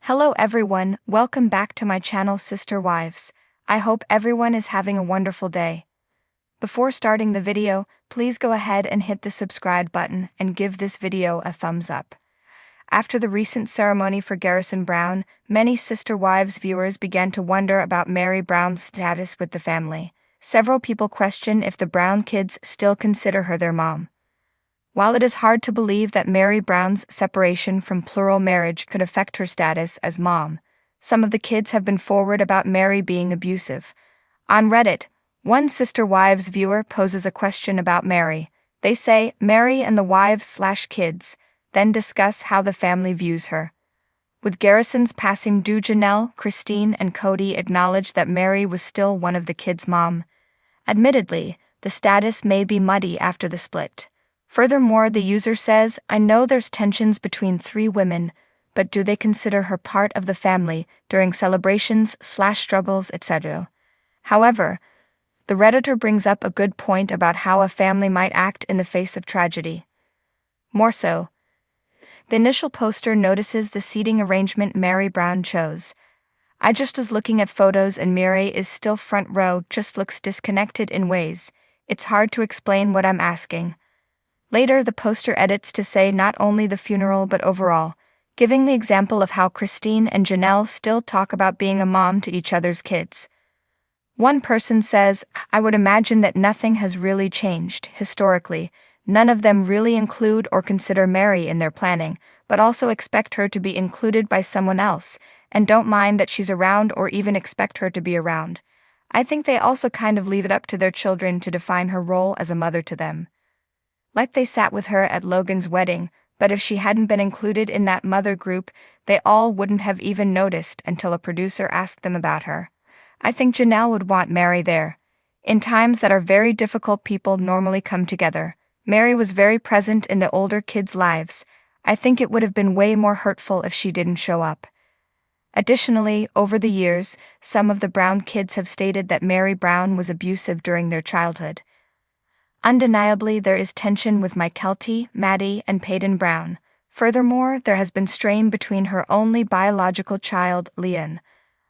Hello everyone, welcome back to my channel Sister Wives. I hope everyone is having a wonderful day. Before starting the video, please go ahead and hit the subscribe button and give this video a thumbs up. After the recent ceremony for Garrison Brown, many Sister Wives viewers began to wonder about Meri Brown's status with the family. Several people question if the Brown kids still consider her their mom. While it is hard to believe that Meri Brown's separation from plural marriage could affect her status as mom, some of the kids have been forward about Meri being abusive. On Reddit, one Sister Wives viewer poses a question about Meri. They say, Meri and the wives/kids, then discuss how the family views her. With Garrison's passing due, Janelle, Christine, and Cody acknowledged that Meri was still one of the kids' mom. Admittedly, the status may be muddy after the split. Furthermore, the user says, I know there's tensions between three women, but do they consider her part of the family during celebrations/struggles, etc.? However, the Redditor brings up a good point about how a family might act in the face of tragedy. More so, the initial poster notices the seating arrangement Meri Brown chose. I just was looking at photos and Meri is still front row, just looks disconnected in ways. It's hard to explain what I'm asking. Later, the poster edits to say not only the funeral but overall, giving the example of how Christine and Janelle still talk about being a mom to each other's kids. One person says, I would imagine that nothing has really changed. Historically, none of them really include or consider Meri in their planning, but also expect her to be included by someone else, and don't mind that she's around or even expect her to be around. I think they also kind of leave it up to their children to define her role as a mother to them. Like they sat with her at Logan's wedding, but if she hadn't been included in that mother group, they all wouldn't have even noticed until a producer asked them about her. I think Janelle would want Meri there. In times that are very difficult, people normally come together. Meri was very present in the older kids' lives. I think it would have been way more hurtful if she didn't show up. Additionally, over the years, some of the Brown kids have stated that Meri Brown was abusive during their childhood. Undeniably, there is tension with Mykelti, Maddie, and Peyton Brown. Furthermore, there has been strain between her only biological child, Leon.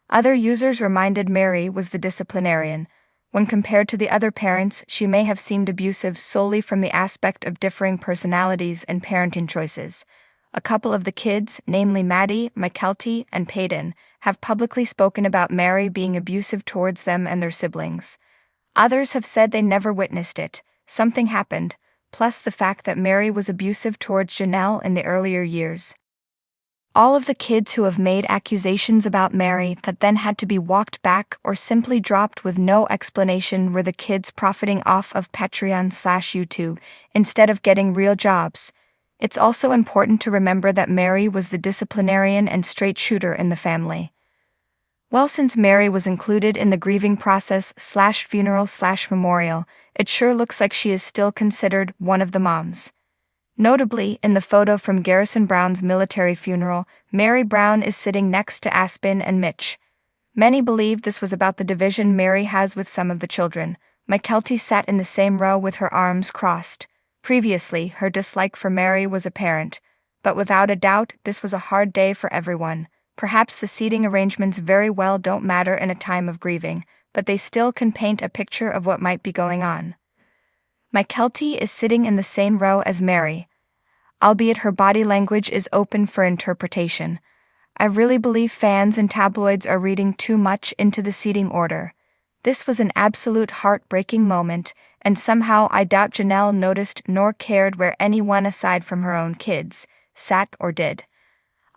Other users reminded Meri was the disciplinarian. When compared to the other parents, she may have seemed abusive solely from the aspect of differing personalities and parenting choices. A couple of the kids, namely Maddie, Mykelti, and Peyton, have publicly spoken about Meri being abusive towards them and their siblings. Others have said they never witnessed it. Something happened, plus the fact that Meri was abusive towards Janelle in the earlier years. All of the kids who have made accusations about Meri that then had to be walked back or simply dropped with no explanation were the kids profiting off of Patreon/YouTube instead of getting real jobs. It's also important to remember that Meri was the disciplinarian and straight shooter in the family. Well, since Meri was included in the grieving process/funeral/memorial, it sure looks like she is still considered one of the moms. Notably, in the photo from Garrison Brown's military funeral, Meri Brown is sitting next to Aspen and Mitch. Many believe this was about the division Meri has with some of the children. Mykelti sat in the same row with her arms crossed. Previously, her dislike for Meri was apparent, but without a doubt, this was a hard day for everyone. Perhaps the seating arrangements very well don't matter in a time of grieving, but they still can paint a picture of what might be going on. Mykelti is sitting in the same row as Meri, albeit her body language is open for interpretation. I really believe fans and tabloids are reading too much into the seating order. This was an absolute heartbreaking moment, and somehow I doubt Janelle noticed nor cared where anyone aside from her own kids sat or did.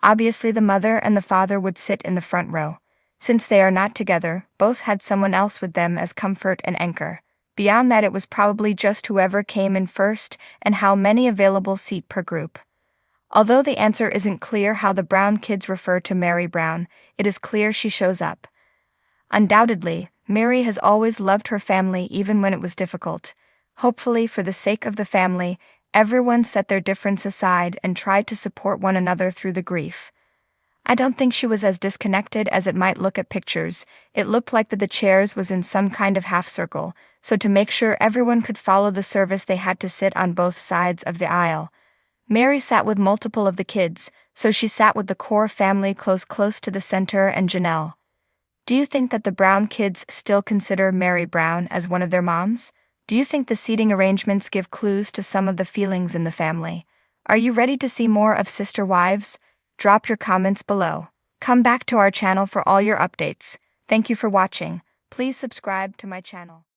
Obviously, the mother and the father would sit in the front row. Since they are not together, both had someone else with them as comfort and anchor. Beyond that, it was probably just whoever came in first and how many available seat per group. Although the answer isn't clear how the Brown kids refer to Meri Brown, it is clear she shows up. Undoubtedly, Meri has always loved her family even when it was difficult. Hopefully, for the sake of the family, everyone set their difference aside and tried to support one another through the grief. I don't think she was as disconnected as it might look at pictures. It looked like the chairs was in some kind of half circle, so to make sure everyone could follow the service they had to sit on both sides of the aisle. Meri sat with multiple of the kids, so she sat with the core family close to the center and Janelle. Do you think that the Brown kids still consider Meri Brown as one of their moms? Do you think the seating arrangements give clues to some of the feelings in the family? Are you ready to see more of Sister Wives? Drop your comments below. Come back to our channel for all your updates. Thank you for watching. Please subscribe to my channel.